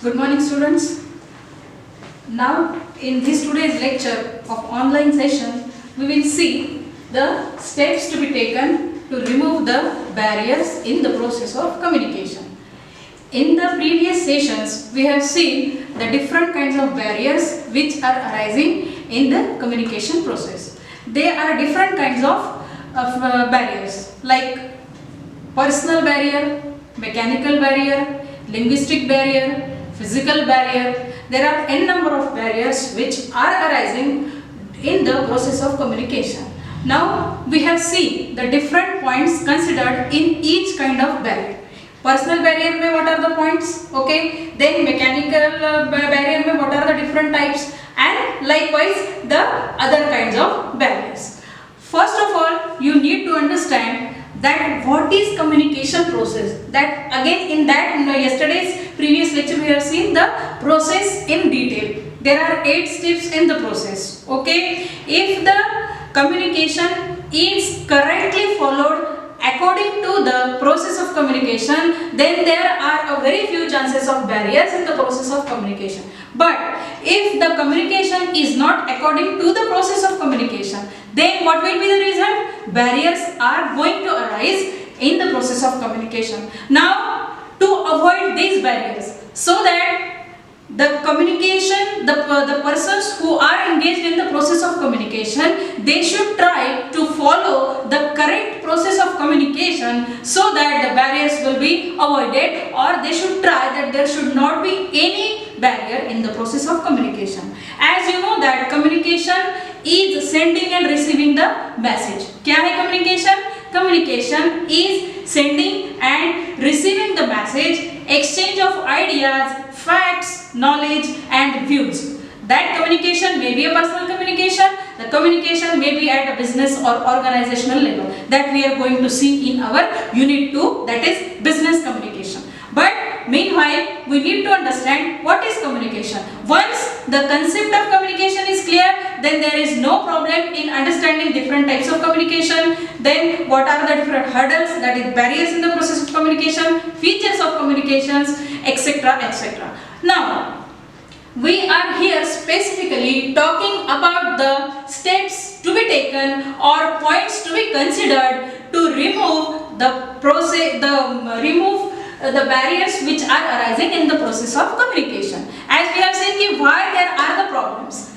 Good morning, students. Now, in this today's lecture of online session, we will see the steps to be taken to remove the barriers in the process of communication. In the previous sessions, we have seen the different kinds of barriers which are arising in the communication process. There are different kinds of barriers like personal barrier, mechanical barrier, linguistic barrier, physical barrier. There are n number of barriers which are arising in the process of communication. Now we have seen the different points considered in each kind of barrier. Personal barrier में what are the points? Okay. Then mechanical barrier में what are the different types? And likewise the other kinds of barriers. First of all, you need to understand that what is communication process. That again in that yesterday's previous lecture we have seen the process in detail. There are 8 steps in the process. Okay. If the communication is correctly followed according to the process of communication, then there are a very few chances of barriers in the process of communication. But if the communication is not according to the process of communication, then what will be the result? Barriers are going to arise in the process of communication. Now, to avoid these barriers, so that the communication, the persons who are engaged in the process of communication, they should try to follow the correct process of communication so that the barriers will be avoided, or they should try that there should not be any barrier in the process of communication. As you know that communication is sending and receiving the message. क्या है communication? Communication is sending and receiving the message, exchange of ideas, facts, knowledge and views. That communication may be a personal communication, the communication may be at a business or organizational level. That we are going to see in our unit 2, that is business communication. But meanwhile, we need to understand what is communication. Once the concept of communication is clear, then there is no problem in understanding different types of communication. Then what are the different hurdles, that is barriers in the process of communication, features of communications, etc. etc. Now, we are here specifically talking about the steps to be taken or points to be considered to remove the process, the barriers which are arising in the process of communication. As we have seen why there are the problems.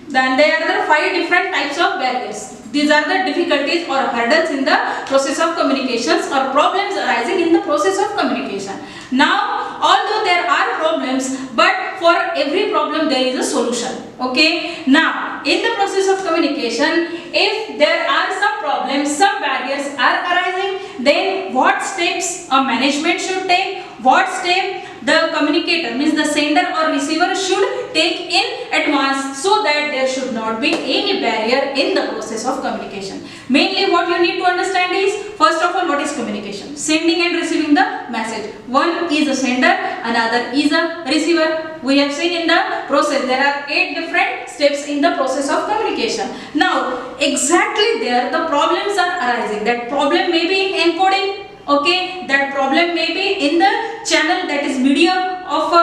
Then there are the 5 different types of barriers. These are the difficulties or hurdles in the process of communications or problems arising in the process of communication. Now, although there are problems, but for every problem there is a solution. Okay. Now, in the process of communication, if there are some problems, some barriers are arising, then what steps a management should take, what step the communicator, means the sender or receiver, should take in advance so that there should not be any barrier in the process of communication. Mainly what you need to understand is, first of all, what is communication? Sending and receiving the message. One is a sender, another is a receiver. We have seen in the process there are 8 different steps in the process of communication. Now, exactly there the problems are arising. That problem may be in encoding. Okay, that problem may be in the channel, that is medium of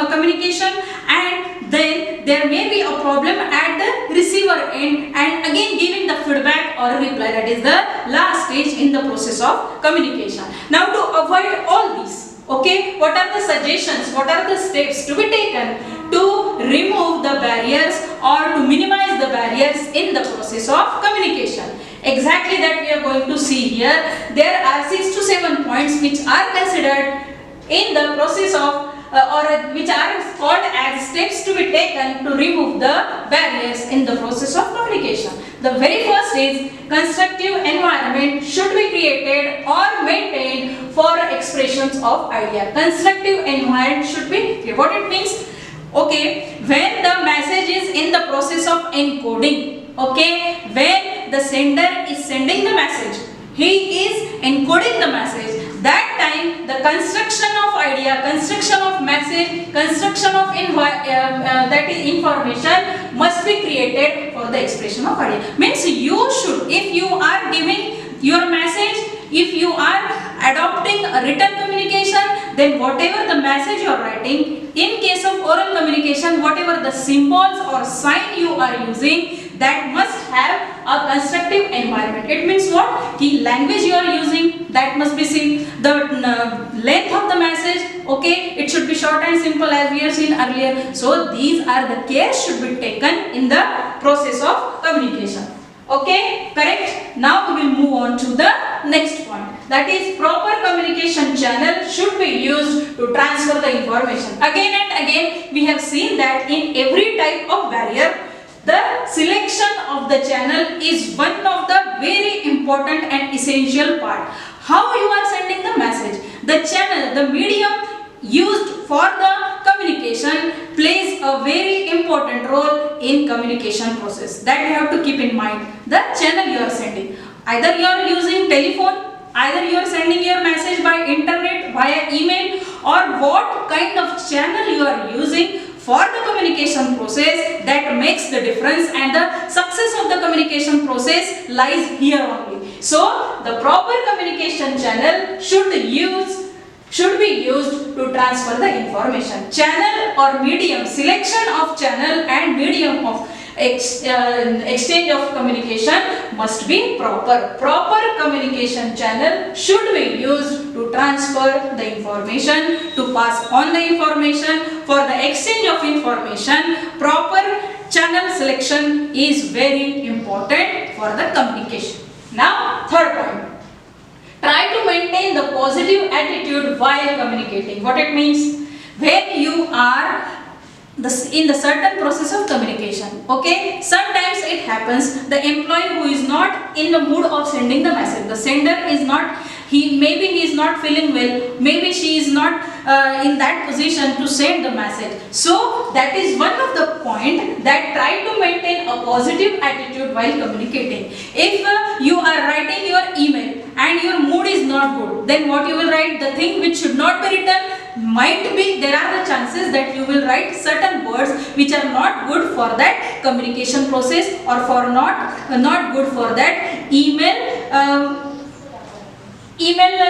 communication, and then there may be a problem at the receiver end, and again giving the feedback or reply, that is the last stage in the process of communication. Now, to avoid all these, okay, what are the suggestions, what are the steps to be taken to remove the barriers or to minimize the barriers in the process of communication? Exactly that we are going to see here. There are 6 to 7 points which are considered in the process of or which are called as steps to be taken to remove the barriers in the process of communication. The very first is constructive environment should be created or maintained for expressions of idea. Constructive environment should be created. What it means? Okay, when the message is in the process of encoding, okay, when the sender is sending the message, he is encoding the message. That time the construction of idea, construction of message, construction of that is information must be created for the expression of idea. Means you should, if you are giving your message, if you are adopting a written communication, then whatever the message you are writing, In case of oral communication, whatever the symbols or sign you are using, that must have a constructive environment. It means what? The language you are using, that must be seen. The length of the message, okay, it should be short and simple as we have seen earlier. So these are the care should be taken in the process of communication. Okay, correct? Now we will move on to the next point. That is, proper communication channel should be used to transfer the information. Again and again we have seen that in every type of barrier, the selection of the channel is one of the very important and essential part. How you are sending the message, the channel, the medium used for the communication plays a very important role in communication process. That you have to keep in mind. The channel you are sending, either you are using telephone, either you are sending your message by internet, via email, or what kind of channel you are using for the communication process, that makes the difference, and the success of the communication process lies here only. So the proper communication channel should be used to transfer the information. Channel or medium, selection of channel and medium of exchange of communication must be proper. Proper communication channel should be used to transfer the information, to pass on the information. For the exchange of information, proper channel selection is very important for the communication. Now, third point. Try to maintain the positive attitude while communicating. What it means? When you are in the certain process of communication, okay, sometimes it happens the employee who is not in the mood of sending the message, the sender is not, maybe he is not feeling well, maybe she is not in that position to send the message. So that is one of the point, that try to maintain a positive attitude while communicating. If you are writing your email and your mood is not good, then what you will write? The thing which should not be written, might be there are the chances that you will write certain words which are not good for that communication process, or for not good for that email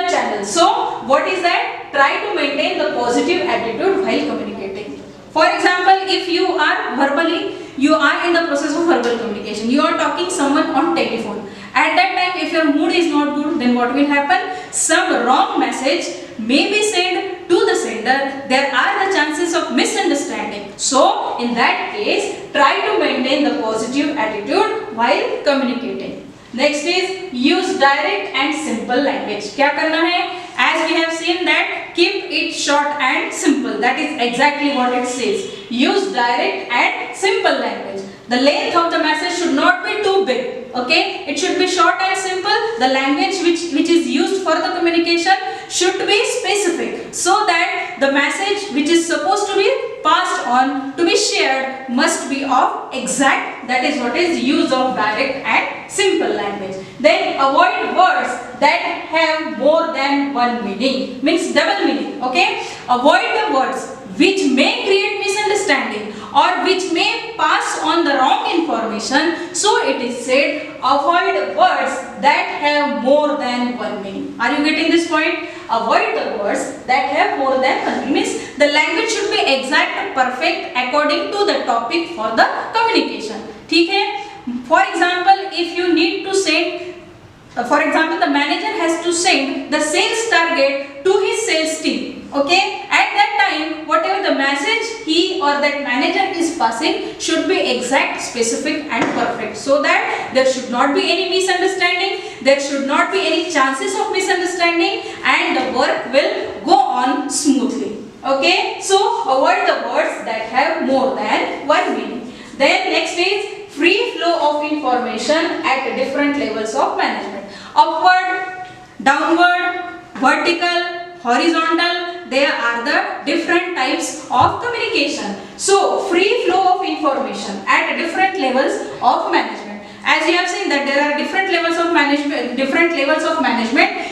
channel. So what is that? Try to maintain the positive attitude while communicating. For example, if you are in the process of verbal communication, you are talking someone on telephone. At that time, if your mood is not good, then what will happen? Some wrong message may be sent to the sender. There are the chances of misunderstanding. So in that case, try to maintain the positive attitude while communicating. Next is use direct and simple language. क्या करना है? As we have seen that, keep it short and simple. That is exactly what it says. Use direct and simple language. The length of the message should not be too big. Okay, it should be short and simple. The language which is used for the communication should be specific, so that the message which is supposed to be passed on, to be shared, must be of exact. That is what is use of direct and simple language. Then avoid words that have more than one meaning, means double meaning. Okay, avoid the words which may create misunderstanding or which may pass on the wrong information. So it is said, avoid words that have more than one meaning. Are you getting this point? Avoid the words that have more than one meaning. Means the language should be exact, perfect, according to the topic for the communication. ठीक है? For example, if you need to send, for example, the manager has to send the sales target to his sales team. Okay, at that time, whatever the message he or that manager is passing should be exact, specific and perfect, so that there should not be any misunderstanding, there should not be any chances of misunderstanding, and the work will go on smoothly. Okay, so avoid the words that have more than one meaning. Then next is free flow of information at different levels of management. Upward, downward, vertical, horizontal, there are the different types of communication. So free flow of information at different levels of management. As you have seen that there are different levels of management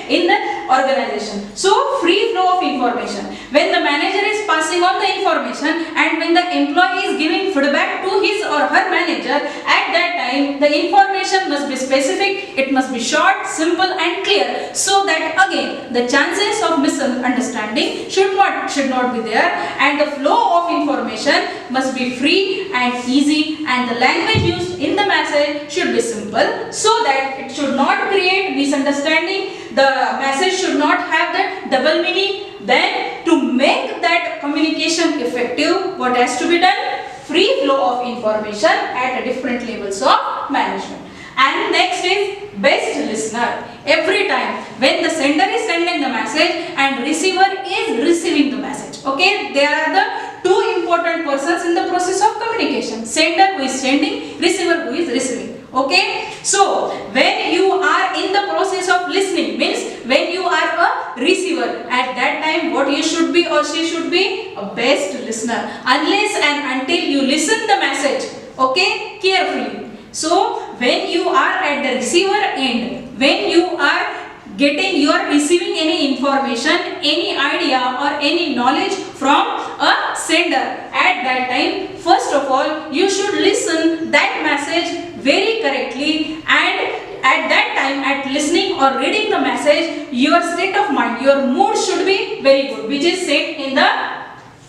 in the organization. So free flow of information. When the manager is passing passing on the information, and when the employee is giving feedback to his or her manager, at that time the information must be specific, it must be short, simple and clear, so that again the chances of misunderstanding should not be there, and the flow of information must be free and easy, and the language used in the message should be simple, so that it should not create misunderstanding. The message should not have the double meaning. Then to make that communication effective, what has to be done? Free flow of information at different levels of management. And next is best listener. Every time when the sender is sending the message and receiver is receiving the message, okay, there are the two important persons in the process of communication: sender who is sending, receiver who is receiving. Okay, so when you are in the process of listening, means when you are a receiver, at that time what you should be or she should be? A best listener, unless and until you listen the message, okay, carefully. So when you are at the receiver end, when you are receiving any information, any idea or any knowledge from a sender, at that time first of all you should listen that message very correctly, and at that time, at listening or reading the message, your state of mind, your mood should be very good, which is said in the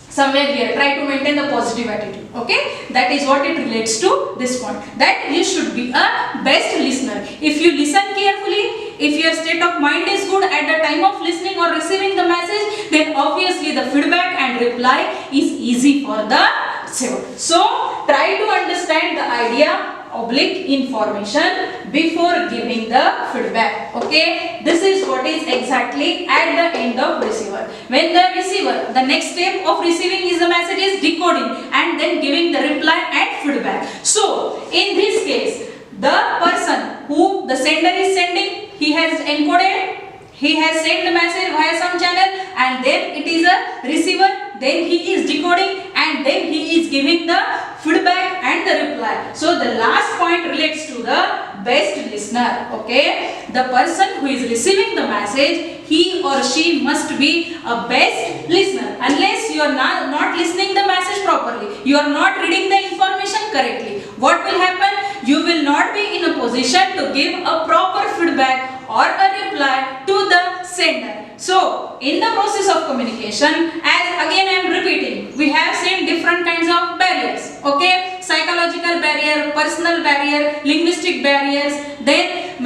somewhere here. Try to maintain the positive attitude. Okay, that is what it relates to this point, that you should be a best listener. If you listen carefully, if your state of mind is good at the time of listening or receiving the message, then obviously the feedback and reply is easy for the receiver. So try to understand the idea oblique information before giving the feedback. Okay, this is what is exactly at the end of receiver. When the receiver, the next step of receiving is the message is decoding and then giving the reply and feedback. So in this case, the person who the sender is sending, he has encoded, he has sent the message via some channel, and then it is a receiver, then he is decoding, and then he is giving the feedback and the reply. So the last point relates to the best listener. Okay, the person who is receiving the message, he or she must be a best listener. Unless you are not listening the message properly, you are not reading the information correctly, what will happen? You will not be in a position to give a proper feedback or a reply to the sender. So in the process of communication, as again I am repeating, we have seen different kinds of barriers. Okay, psychological barrier, personal barrier, linguistic barriers, then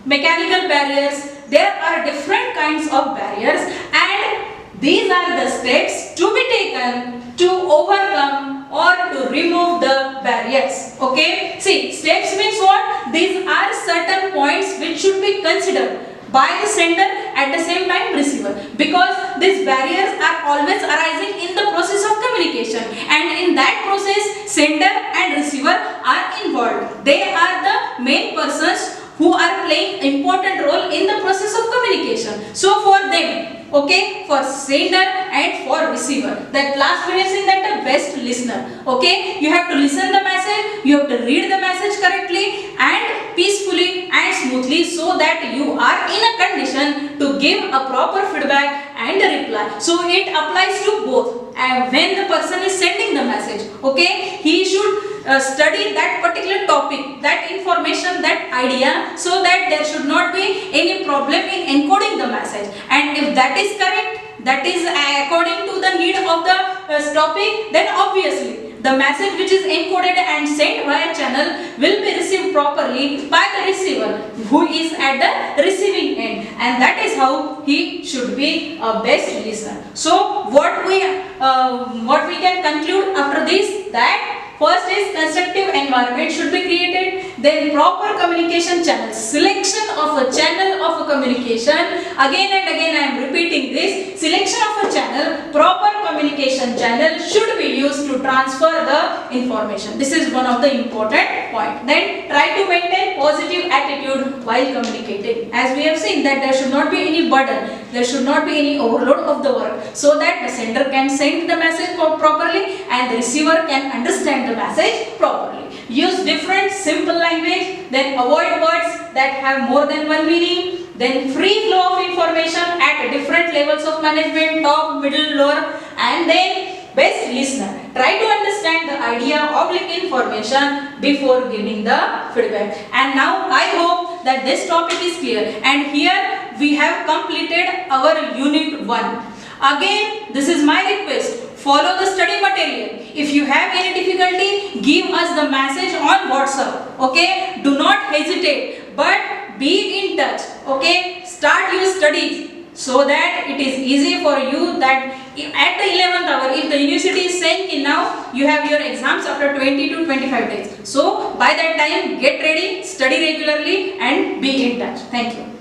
mechanical barriers. There are different kinds of barriers, and these are the steps to be taken to overcome or to remove the barriers. Okay, see, steps means what? These are certain points which should be considered by the sender, at the same time receiver, because these barriers are always arising in the process of communication, and in that process sender and receiver are involved. They are the main persons who are playing important role in the process of communication. So for them, okay, for sender and for receiver, that last we have seen that the best listener. Okay, you have to listen the message, you have to read the message correctly and peacefully and smoothly, so that you are in a condition to give a proper feedback and a reply. So it applies to both. And when the person is sending the message, okay, he should study that particular topic, that information, that idea, so that there should not be any problem in encoding the message. And if that is correct, that is according to the need of the topic, then obviously the message which is encoded and sent via channel will be received properly by the receiver who is at the receiving end, and that is how he should be a best listener. So what we can conclude after this, that first is constructive environment should be created, then proper communication channels, selection of a channel of a communication. Again and again I am repeating this, selection of a channel, proper communication channel should be used to transfer the information. This is one of the important point. Then try to maintain positive attitude while communicating. As we have seen that there should not be any burden, there should not be any overload of the work, so that the sender can send the message properly and the receiver can understand the message properly. Use different simple language, then avoid words that have more than one meaning, then free flow of information at different levels of management, top, middle, lower, and and then best listener. Try to understand the idea oblique information before giving the feedback. And now I hope that this topic is clear, and here we have completed our unit 1. Again, this is my request. Follow the study material. If you have any difficulty, give us the message on WhatsApp. Okay? Do not hesitate, but be in touch. Okay? Start your studies so that it is easy for you that at the 11th hour, if the university is saying ki now you have your exams after 20 to 25 days. So by that time, get ready, study regularly and be in touch. Thank you.